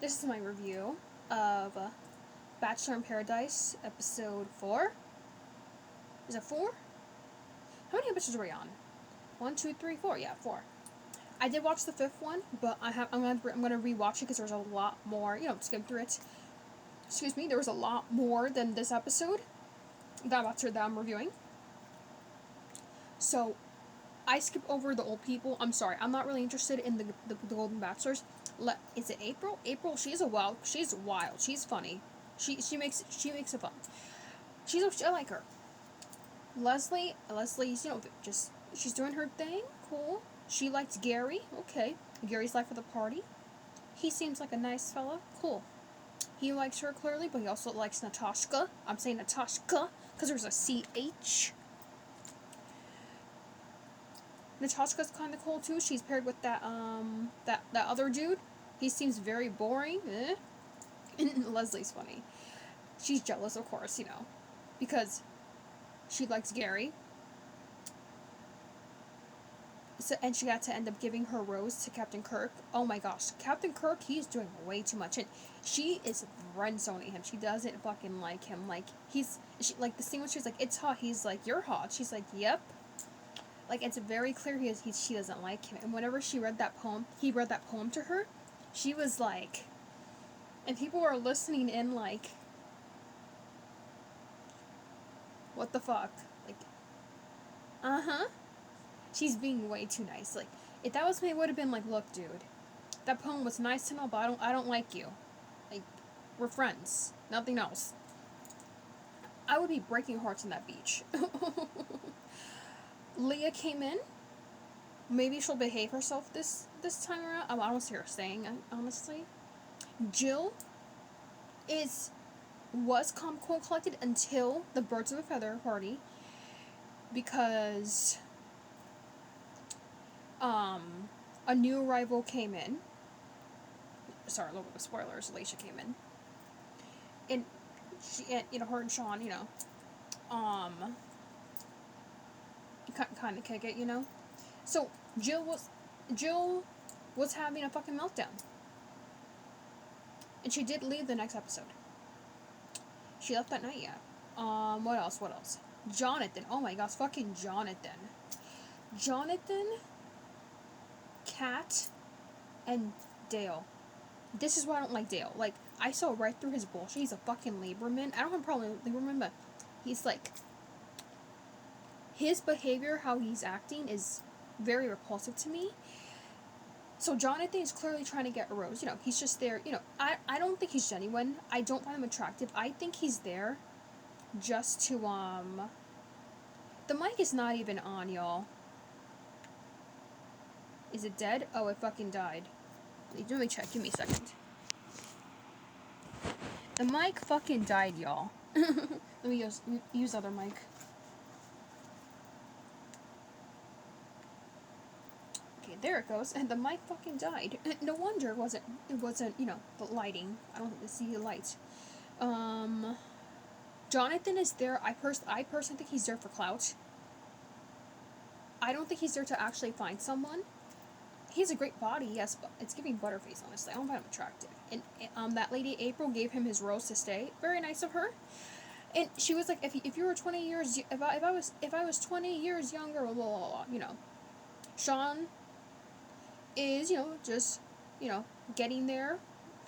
This is my review of Bachelor in Paradise, episode 4. Is it 4? How many episodes are we on? 1, 2, 3, 4. Yeah, 4. I did watch the 5th one, but I'm gonna rewatch it because there's a lot more. Skim through it. Excuse me. There was a lot more than this episode that I'm reviewing. So I skip over the old people. I'm sorry. I'm not really interested in the Golden Bachelors. Is it April? April. She's wild. She's funny. She makes it fun. I like her. Leslie's just she's doing her thing. Cool. She likes Gary. Okay. Gary's life of the party. He seems like a nice fella. Cool. He likes her clearly, but he also likes Natasha. I'm saying Natasha because there's a CH. Natasha's kind of cool too. She's paired with that other dude. He seems very boring. And Leslie's funny. She's jealous, of course, because she likes Gary. So, and she had to end up giving her rose to Captain Kirk. Oh my gosh, Captain Kirk, he's doing way too much, and she is friend-zoning him. She doesn't fucking like him. Like like the scene when she's like, "It's hot." He's like, "You're hot." She's like, "Yep." Like it's very clear she doesn't like him. And whenever he read that poem to her, she was like, and people were listening in like, what the fuck? Like, she's being way too nice. Like, if that was me, it would have been like, look, dude, that poem was nice and all, but I don't like you. Like, we're friends, nothing else. I would be breaking hearts on that beach. Leah came in. Maybe she'll behave herself this time around. I don't see her staying, honestly. Jill was calm, cool, collected until the Birds of a Feather party, because a new arrival came in. Sorry, a little bit of spoilers. Alicia came in, and her and Sean, kind of kick it, So Jill was having a fucking meltdown, and she did leave the next episode. She left that night, yeah. What else? Jonathan. Oh my gosh, fucking Jonathan. Kat, and Dale. This is why I don't like Dale. Like, I saw right through his bullshit. He's a fucking Lieberman. I don't have a problem with Lieberman, but he's like, his behavior, how he's acting, is very repulsive to me. So Jonathan is clearly trying to get a rose. He's just there. I don't think he's genuine. I don't find him attractive. I think he's there just to, the mic is not even on, y'all. Is it dead? Oh, it fucking died. Let me check. Give me a second. The mic fucking died, y'all. Let me use other mic. Okay, there it goes. And the mic fucking died. No wonder it wasn't, the lighting. I don't see the lights. Jonathan is there. I personally think he's there for clout. I don't think he's there to actually find someone. He has a great body, yes, but it's giving Butterface, honestly. I don't find him attractive. And that lady April gave him his rose to stay. Very nice of her. And she was like, if you were 20 years, if I was 20 years younger, blah, blah, blah, Sean is, just, getting there,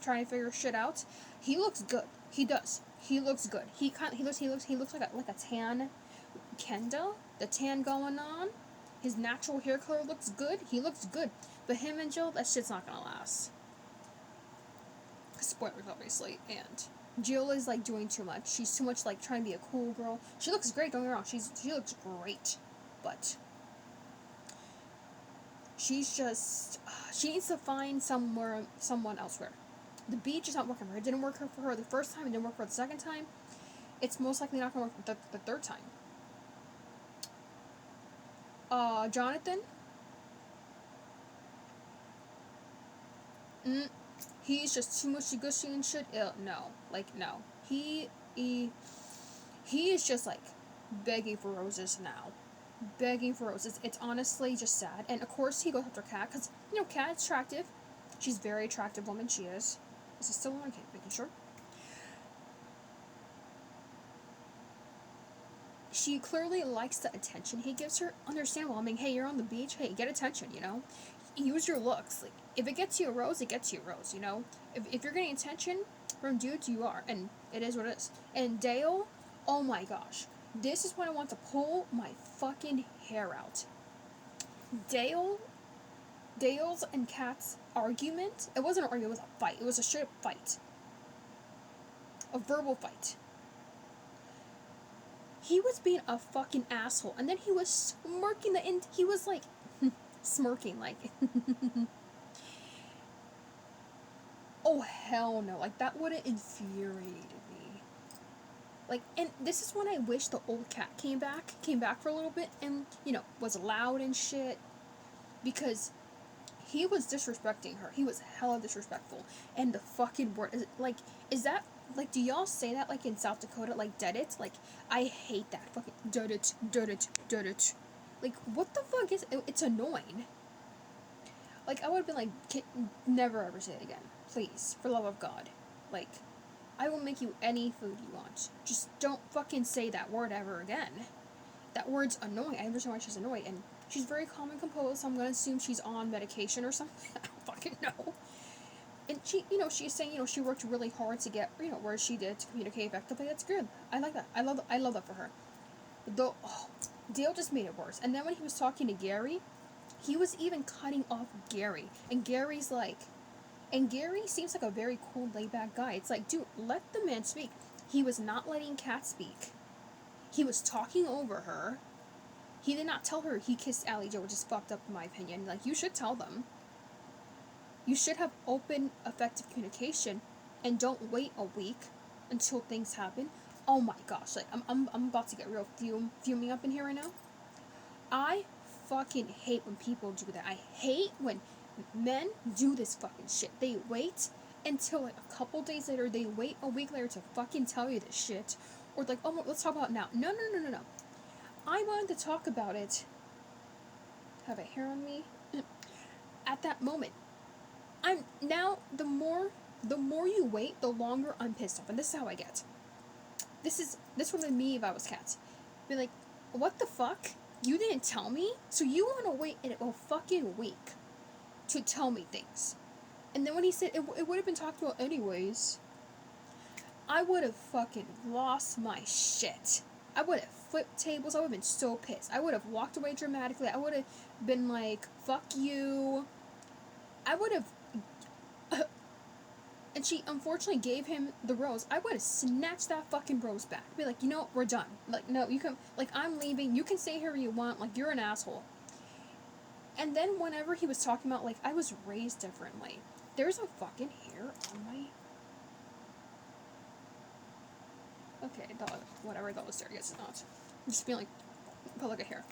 trying to figure shit out. He looks good. He does. He looks good. He looks like a tan Kendall. The tan going on. His natural hair color looks good. He looks good. But him and Jill, that shit's not gonna last. Spoilers, obviously. And Jill is, like, doing too much. She's too much, like, trying to be a cool girl. She looks great, don't get me wrong. She looks great. But she's just... she needs to find someone elsewhere. The beach is not working for her. It didn't work for her the first time. It didn't work for her the second time. It's most likely not going to work the third time. Jonathan? He's just too mushy-gushy and shit. No. Like, no. He is just, like, begging for roses now. Begging for roses. It's honestly just sad. And, of course, he goes after Kat, because, Kat's attractive. She's a very attractive woman, she is. Is it still on? Okay, making sure. She clearly likes the attention he gives her. Understandable. I mean, hey, you're on the beach. Hey, get attention, you know? Use your looks. Like, if it gets you a rose, it gets you a rose, you know? If you're getting attention from dudes, you are. And it is what it is. And Dale, oh my gosh. This is when I want to pull my fucking hair out. Dale's and Kat's argument, it wasn't an argument, it was a fight. It was a straight up fight. A verbal fight. He was being a fucking asshole, and then he was smirking he was like, smirking, like, oh hell no, like, that would have infuriated me. Like, and this is when I wish the old cat came back for a little bit, and, you know, was loud and shit, because he was disrespecting her. He was hella disrespectful, and the fucking word, is that, like, do y'all say that, like, in South Dakota, like, dead it? Like, I hate that, fucking, dead it, dead it, dead it. Like, what the fuck is it? It's annoying. Like, I would have been like, never ever say it again. Please, for the love of God. Like, I will make you any food you want. Just don't fucking say that word ever again. That word's annoying. I understand why she's annoyed, and she's very calm and composed, so I'm gonna assume she's on medication or something. I don't fucking know. And she, you know, she's saying, you know, she worked really hard to get, you know, where she did to communicate effectively. That's good. I like that. I love that for her. Though, Dale just made it worse. And then when he was talking to Gary, he was even cutting off Gary. And Gary seems like a very cool, laid back guy. It's like, dude, let the man speak. He was not letting Kat speak. He was talking over her. He did not tell her he kissed Allie Joe, which is fucked up in my opinion. Like, you should tell them. You should have open, effective communication, and don't wait a week until things happen. Oh my gosh, like, I'm about to get real fuming up in here right now. I fucking hate when people do that. I hate when men do this fucking shit. They wait until, like, a couple days later, they wait a week later to fucking tell you this shit. Or, like, oh, let's talk about it now. No. I wanted to talk about it. Have a hair on me? At that moment. I'm now the more you wait, the longer I'm pissed off, and this is how I get. This would be me if I was Kat. Be like, what the fuck? You didn't tell me, so you want to wait a fucking week to tell me things. And then when he said it would have been talked about anyways, I would have fucking lost my shit. I would have flipped tables. I would have been so pissed. I would have walked away dramatically. I would have been like, fuck you. I would have. And she unfortunately gave him the rose. I would have snatched that fucking rose back. Be like, you know, we're done. Like, no, you can, like, I'm leaving. You can stay here if you want. Like, you're an asshole. And then whenever he was talking about, like, I was raised differently. There's a fucking hair on my... Okay, whatever, I thought was there. I guess it's not. I'm just being like, public hair.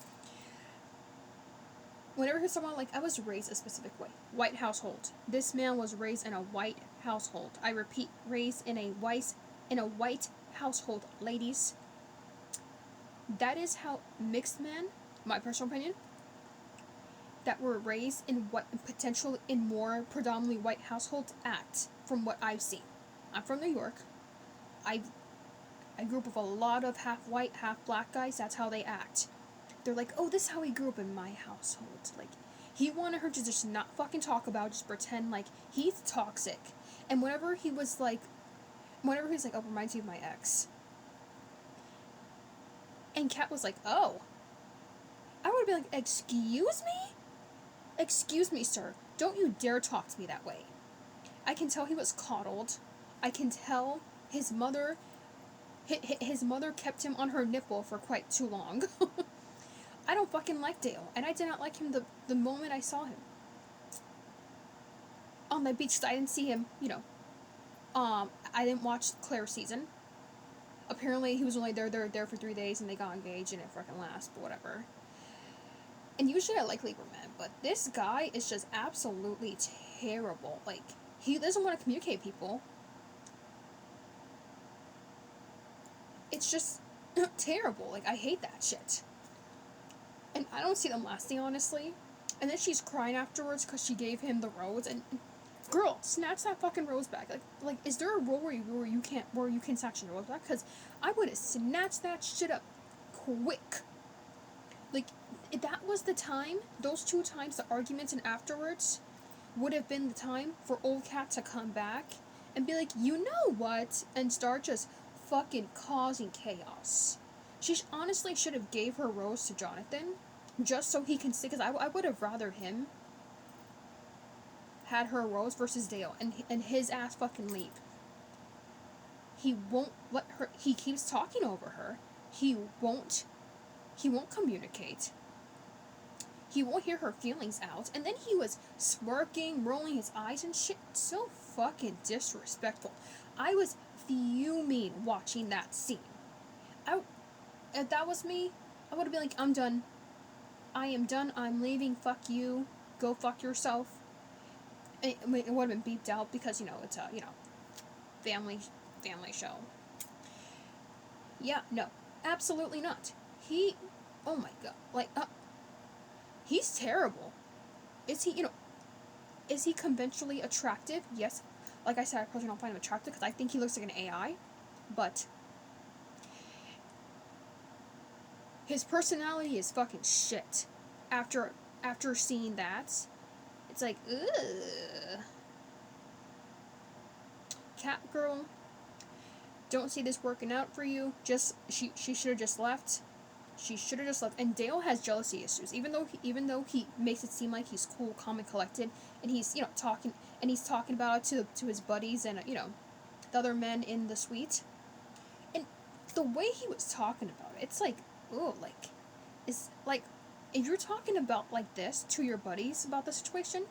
Whenever he was talking about, like, I was raised a specific way. White household. This man was raised in a white household. I repeat, raised in a white household, ladies. That is how mixed men, my personal opinion, that were raised in what potentially in more predominantly white households act, from what I've seen. I'm from New York. I grew up with a lot of half white, half black guys. That's how they act. They're like, oh, this is how he grew up in my household. Like, he wanted her to just not fucking talk about, just pretend like he's toxic. And whenever he was like, oh, reminds me of my ex. And Kat was like, oh. I would have been like, excuse me? Excuse me, sir. Don't you dare talk to me that way. I can tell he was coddled. I can tell his mother kept him on her nipple for quite too long. I don't fucking like Dale, and I did not like him the moment I saw him. On the beach, I didn't see him, you know. I didn't watch Claire's season. Apparently, he was only there for 3 days, and they got engaged, and it fucking lasts, but whatever. And usually I like Libra men, but this guy is just absolutely terrible. Like, he doesn't want to communicate with people. It's just terrible. Like, I hate that shit. And I don't see them lasting, honestly. And then she's crying afterwards because she gave him the rose. And Girl, snatch that fucking rose back. Like, is there a rule where you can snatch the rose back? Because I would have snatched that shit up quick. Like, that was the time. Those 2 times, the arguments and afterwards, would have been the time for old cat to come back and be like, you know what, and start just fucking causing chaos. She honestly should have gave her rose to Jonathan, just so he can stay. Because I would have rather him had her rose versus Dale, and his ass fucking leave. He won't let her. He keeps talking over her. He won't communicate. He won't hear her feelings out. And then he was smirking, rolling his eyes and shit. So fucking disrespectful. I was fuming watching that scene. If that was me, I would have been like, I'm done. I am done. I'm leaving. Fuck you. Go fuck yourself. It would have been beeped out because, it's a, family show. Yeah, no. Absolutely not. Oh my god. Like, he's terrible. Is he conventionally attractive? Yes. Like I said, I personally don't find him attractive because I think he looks like an AI. But his personality is fucking shit. After seeing that, it's like, ugh. Cat girl, don't see this working out for you. She should have just left. She should have just left. And Dale has jealousy issues, even though he makes it seem like he's cool, calm, and collected, and he's talking about it to his buddies and the other men in the suite. And the way he was talking about it, it's like, oh, like, it's like, if you're talking about like this to your buddies about the situation,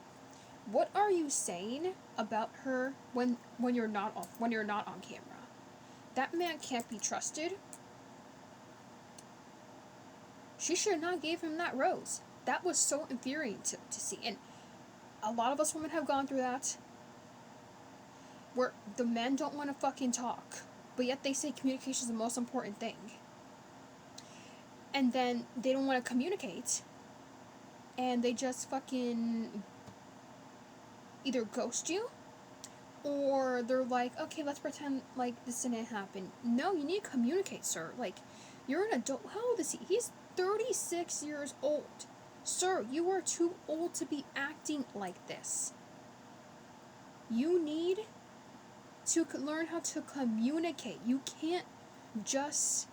what are you saying about her when you're not on camera? That man can't be trusted. She should not give him that rose. That was so infuriating to see. And a lot of us women have gone through that. Where the men don't want to fucking talk. But yet they say communication is the most important thing. And then they don't want to communicate. And they just fucking either ghost you. Or they're like, okay, let's pretend like this didn't happen. No, you need to communicate, sir. Like, you're an adult. How old is he? He's 36 years old. Sir, you are too old to be acting like this. You need to learn how to communicate. You can't just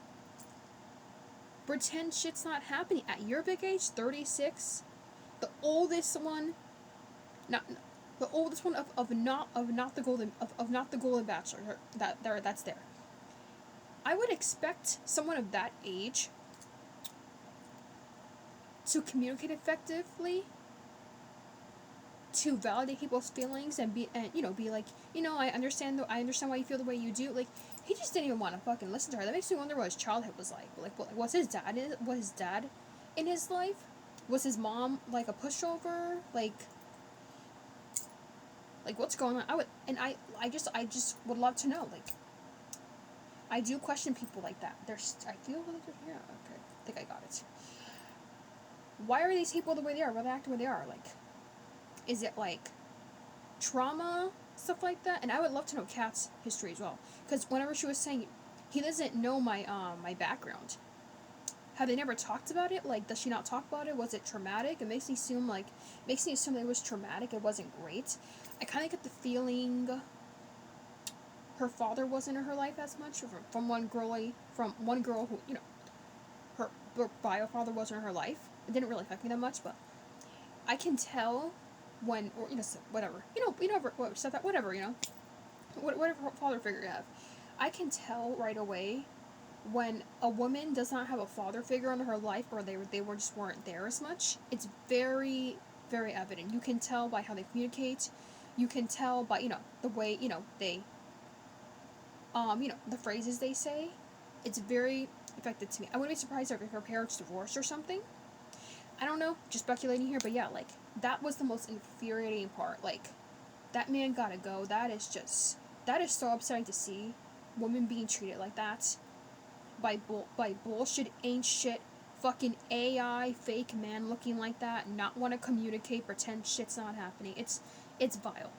pretend shit's not happening. At your big age, 36, the oldest one, not the oldest one of not the golden bachelor that's there. I would expect someone of that age to communicate effectively, to validate people's feelings and be like, I understand why you feel the way you do. Like, he just didn't even want to fucking listen to her. That makes me wonder what his childhood was like. Like, was his dad in his life? Was his mom like a pushover? Like what's going on? I just would love to know. Like, I do question people like that. I feel like they're here. Okay, I think I got it. Why are these people the way they are? Why are they acting the way they are? Like, is it like trauma, stuff like that? And I would love to know Kat's history as well, because whenever she was saying he doesn't know my background, have they never talked about it? Like, does she not talk about it? Was it traumatic? It makes me assume that it was traumatic. It wasn't great. I kind of get the feeling her father wasn't in her life as much. From one girl who her bio father wasn't in her life. It didn't really affect me that much, but I can tell when, or whatever, whatever father figure you have, I can tell right away when a woman does not have a father figure in her life, or they just weren't there as much. It's very, very evident. You can tell by how they communicate. You can tell by the way they the phrases they say. It's very effective to me. I wouldn't be surprised if her parents divorced or something. I don't know, just speculating here, but yeah, like, that was the most infuriating part. Like, that man gotta go. That is so upsetting to see women being treated like that by bullshit, ain't shit, fucking AI, fake man looking like that, not want to communicate, pretend shit's not happening. It's vile.